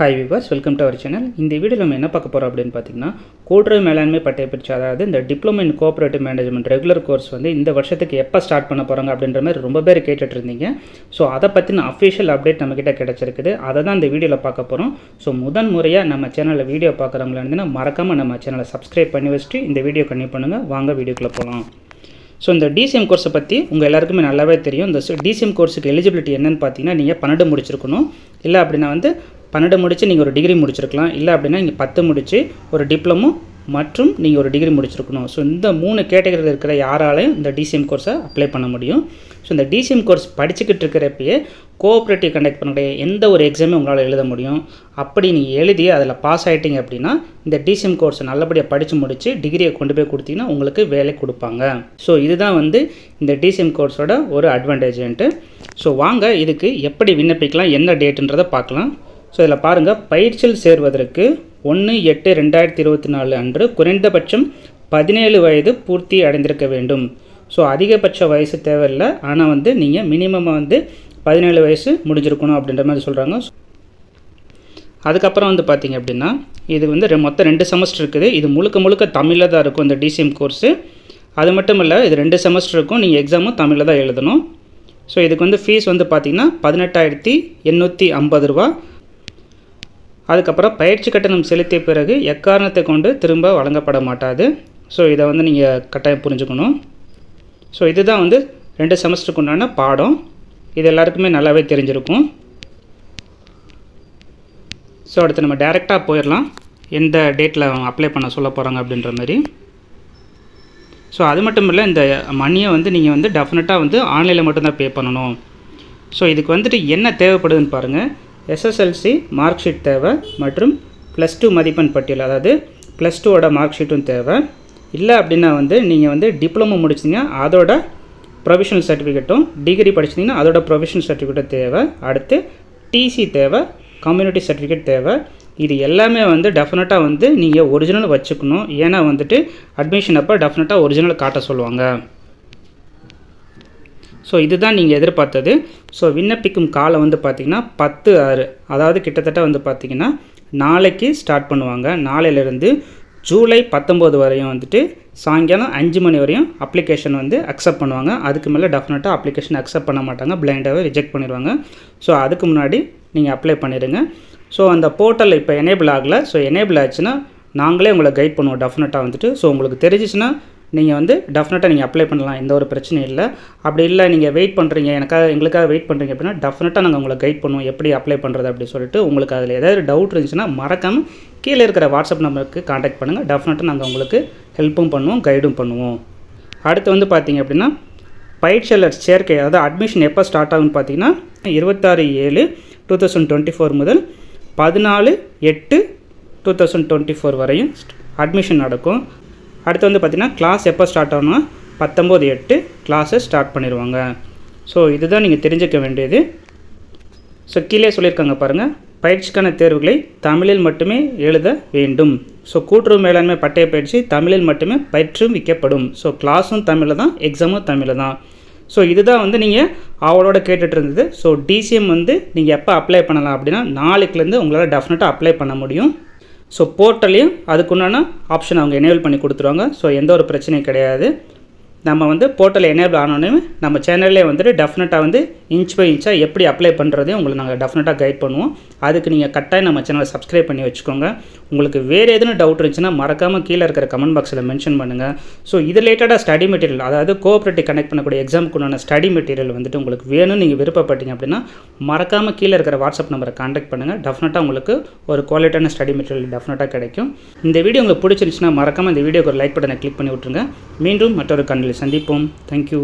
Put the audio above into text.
Hi viewers, welcome to our channel. இந்த வீடியோல நம்ம என்ன பார்க்க போறோம் அப்படினு பாத்தீங்கன்னா கூட்டுறவு மேலாண்மை பட்டய பரீட்சை அதாவது இந்த diploma in cooperative management regular course வந்து இந்த வருஷத்துக்கு எப்ப ஸ்டார்ட் பண்ண போறாங்க அப்படின்ற மாதிரி ரொம்ப பேர் கேட்டிட்டு இருந்தீங்க. சோ அத பத்தின அபிஷியல் அப்டேட் நமக்கிட்ட கிடைச்சிருக்குது. அத தான் இந்த வீடியோல பார்க்க போறோம். சோ முதன் முறையா நம்ம சேனல்ல வீடியோ பார்க்கறவங்க இருந்தீங்கன்னா மறக்காம நம்ம சேனலை சப்ஸ்கிரைப் பண்ணி வச்சிட்டு இந்த வீடியோ கண்டினியூ பண்ணுங்க. வாங்க வீடியோக்குள்ள போலாம். ஸோ இந்த டிசிஎம் கோர்ஸை பற்றி உங்கள் எல்லாருக்குமே நல்லாவே தெரியும். இந்த டிசிஎம் கோர்ஸுக்கு எலிஜிபிலிட்டி என்னன்னு பார்த்தீங்கன்னா நீங்கள் 12 முடிச்சிருக்கணும். இல்லை அப்படின்னா வந்து 12 முடிச்சு நீங்கள் ஒரு டிகிரி முடிச்சிருக்கலாம். இல்லை அப்படின்னா நீங்கள் 10 முடிச்சு ஒரு டிப்ளமோ மற்றும் நீங்கள் ஒரு டிகிரி முடிச்சிருக்கணும். ஸோ இந்த 3 கேட்டகரியில் இருக்கிற யாராலையும் இந்த டிசிஎம் கோர்ஸை அப்ளை பண்ண முடியும். ஸோ இந்த டிசிஎம் கோர்ஸ் படிச்சுக்கிட்டு இருக்கிறப்பயே கோஆப்ரேட்டிவ் கண்டக்ட் பண்ணக்கூடிய எந்த ஒரு எக்ஸாமே உங்களால் எழுத முடியும். அப்படி நீங்கள் எழுதி அதில் பாஸ் ஆகிட்டீங்க அப்படின்னா இந்த டிசிஎம் கோர்ஸை நல்லபடியாக படித்து முடித்து டிகிரியை கொண்டு போய் கொடுத்தீங்கன்னா உங்களுக்கு வேலை கொடுப்பாங்க. ஸோ இதுதான் வந்து இந்த டிசிஎம் கோர்ஸோட ஒரு அட்வான்டேஜ்ன்ட்டு. ஸோ வாங்க இதுக்கு எப்படி விண்ணப்பிக்கலாம், என்ன டேட்டுன்றதை பார்க்கலாம். ஸோ இதில் பாருங்கள், பயிற்சியில் சேர்வதற்கு 1/8/2024 அன்று குறைந்தபட்சம் 17 வயது பூர்த்தி அடைந்திருக்க வேண்டும். ஸோ அதிகபட்ச வயசு தேவையில்லை, ஆனால் வந்து நீங்கள் மினிமமாக வந்து 17 வயசு முடிஞ்சிருக்கணும் அப்படின்ற மாதிரி சொல்கிறாங்க. அதுக்கப்புறம் வந்து பார்த்திங்க அப்படின்னா இது வந்து மொத்தம் 2 செமஸ்டர் இருக்குது. இது முழுக்க தமிழில் தான் இருக்கும் இந்த டிசிஎம் கோர்ஸு. அது மட்டும் இல்லை, இது 2 செமஸ்டர் இருக்கும். நீங்கள் எக்ஸாமும் தமிழில் தான் எழுதணும். ஸோ இதுக்கு வந்து ஃபீஸ் வந்து பார்த்திங்கன்னா 18,850 ரூபா. அதுக்கப்புறம் பயிற்சி கட்டணம் செலுத்திய பிறகு எக்காரணத்தை கொண்டு திரும்ப வழங்கப்பட மாட்டாது. ஸோ இதை வந்து நீங்கள் கட்டாயம் புரிஞ்சுக்கணும். ஸோ இதுதான் வந்து 2 செமஸ்டருக்கு உண்டான பாடம். இது எல்லாருக்குமே நல்லாவே தெரிஞ்சிருக்கும். ஸோ அடுத்து நம்ம டைரெக்டாக போயிடலாம், எந்த டேட்டில் அப்ளை பண்ண சொல்ல போகிறாங்க அப்படின்ற மாதிரி. ஸோ அது மட்டும் இல்லை, இந்த மணியை வந்து நீங்கள் வந்து டெஃபினட்டாக வந்து ஆன்லைனில் மட்டும்தான் பே பண்ணணும். ஸோ இதுக்கு வந்துட்டு என்ன தேவைப்படுதுன்னு பாருங்கள். எஸ்எஸ்எல்சி மார்க் ஷீட் தேவை மற்றும் +2 மதிப்பெண் பட்டியல், அதாவது +2ஓட மார்க் ஷீட்டும் தேவை. இல்லை அப்படின்னா வந்து நீங்கள் வந்து டிப்ளமோ முடிச்சிங்கன்னா அதோட ப்ரொவிஷனல் சர்டிஃபிகேட்டும், டிகிரி படிச்சிங்கன்னா அதோட ப்ரொவிஷனல் சர்டிஃபிகேட்டும் தேவை. அடுத்து டிசி தேவை, கம்யூனிட்டி சர்டிஃபிகேட் தேவை. இது எல்லாமே வந்து டெஃபினட்டாக வந்து நீங்கள் ஒரிஜினல் வச்சுக்கணும். ஏன்னா வந்துட்டு அட்மிஷன் அப்போ டெஃபினட்டாக ஒரிஜினல் காட்ட சொல்லுவாங்க. ஸோ இதுதான் நீங்கள் எதிர்பார்த்தது. ஸோ விண்ணப்பிக்கும் காலம் வந்து பார்த்திங்கன்னா 10/6, அதாவது கிட்டத்தட்ட வந்து பார்த்திங்கன்னா நாளைக்கு ஸ்டார்ட் பண்ணுவாங்க. நாளையிலேருந்து ஜூலை 19 வரையும் வந்துட்டு சாயங்காலம் 5 மணி வரையும் அப்ளிகேஷன் வந்து அக்செப்ட் பண்ணுவாங்க. அதுக்கு மேலே டெஃபினட்டாக அப்ளிகேஷன் அக்செப்ட் பண்ண மாட்டாங்க, பிளைண்டாகவே ரிஜெக்ட் பண்ணிடுவாங்க. ஸோ அதுக்கு முன்னாடி நீங்கள் அப்ளை பண்ணிடுங்க. ஸோ அந்த போர்ட்டல் இப்போ எனேபிள் ஆகலை. ஸோ எனேபிள் ஆச்சுன்னா நாங்களே உங்களை கைட் பண்ணுவோம் டெஃபினட்டாக வந்துட்டு. ஸோ உங்களுக்கு தெரிஞ்சிச்சுன்னா நீங்கள் வந்து டெஃபினட்டாக நீங்கள் அப்ளை பண்ணலாம், எந்த ஒரு பிரச்சனையும் இல்லை. அப்படி இல்லை நீங்கள் வெயிட் பண்ணுறீங்க, எங்களுக்காக வெயிட் பண்ணுறீங்க அப்படின்னா டெஃபினட்டாக நாங்கள் உங்களை கைட் பண்ணுவோம் எப்படி அப்ளை பண்ணுறது அப்படி சொல்லிட்டு. உங்களுக்கு அதில் ஏதாவது டவுட் இருந்துச்சுன்னா மறக்காமல் கீழே இருக்கிற வாட்ஸ்அப் நம்பருக்கு காண்டாக்ட் பண்ணுங்கள். டெஃபினட்டாக நாங்கள் உங்களுக்கு ஹெல்ப்பும் பண்ணுவோம், கைடும் பண்ணுவோம். அடுத்து வந்து பார்த்திங்க அப்படின்னா பயிற்சியாளர் சேர்க்கை, அதாவது அட்மிஷன் எப்போ ஸ்டார்ட் ஆகுன்னு பார்த்தீங்கன்னா 26/7/2024 முதல் 14/8/2024 வரையும் அட்மிஷன் நடக்கும். அடுத்து வந்து பார்த்திங்கன்னா கிளாஸ் எப்போ ஸ்டார்ட் ஆகணும்னா 19/8 கிளாஸை ஸ்டார்ட் பண்ணிடுவாங்க. ஸோ இதுதான் நீங்கள் தெரிஞ்சுக்க வேண்டியது. ஸோ கீழே சொல்லியிருக்காங்க பாருங்கள், பயிற்சிக்கான தேர்வுகளை தமிழில் மட்டுமே எழுத வேண்டும். ஸோ கூட்டுறவு மேலாண்மை பட்டய பயிற்சி தமிழில் மட்டுமே பயிற்றுவிக்கப்படும். ஸோ கிளாஸும் தமிழில் தான், எக்ஸாமும் தமிழில் தான். ஸோ இதுதான் வந்து நீங்கள் அவளோட கேட்டுட்டு இருந்தது. ஸோ டிசிஎம் வந்து நீங்கள் எப்போ அப்ளை பண்ணலாம் அப்படின்னா நாளைக்குலேருந்து உங்களால் டெஃபினட்டாக அப்ளை பண்ண முடியும். ஸோ போர்ட்டலையும் அதுக்குண்டான ஆப்ஷன் அவங்க எனேபிள் பண்ணி கொடுத்துருவாங்க. ஸோ எந்த ஒரு பிரச்சனையும் கிடையாது. நம்ம வந்து போர்ட்டல் எனேபிள் ஆனோடனே நம்ம சேனல்லே வந்துட்டு டெஃபினட்டாக வந்து இன்ச் பை இன்ச்சாக எப்படி அப்ளை பண்ணுறதையும் உங்களுக்கு நாங்கள் டெஃபினட்டாக கைட் பண்ணுவோம். அதுக்கு நீங்கள் கட்டாயம் நம்ம சேனலை சப்ஸ்கிரைப் பண்ணி வச்சுக்கோங்க. உங்களுக்கு வேறு எதுவும் டவுட் இருந்துச்சுன்னா மறக்காமல் கீழே இருக்கிற கமெண்ட் பாக்ஸில் மென்ஷன் பண்ணுங்கள். ஸோ இது ரிலேட்டடாக ஸ்டடி மெட்டீரியல், அதாவது கோஆப்ரேட்டிவ் கனெக்ட் பண்ணக்கூடிய எக்ஸாமுக்குண்டான ஸ்டடி மெட்டீரியல் வந்துட்டு உங்களுக்கு வேணும்னு நீங்கள் விருப்பப்பட்டீங்க அப்படின்னா மறக்காமல் கீழே இருக்கிற வாட்ஸ்அப் நம்பரை காண்டாக்ட் பண்ணுங்கள். டெஃபினட்டாக உங்களுக்கு ஒரு குவாலிட்டியான ஸ்டடி மெட்டீரியல் டெஃபினட்டாக கிடைக்கும். இந்த வீடியோ உங்களுக்கு பிடிச்சிருந்துச்சுன்னா மறக்காமல் இந்த வீடியோக்கு ஒரு லைக் பட்டனை கிளிக் பண்ணி விட்ருங்க. மீண்டும் மற்றொரு கண்ணில் சந்திப்போம். தேங்க்யூ.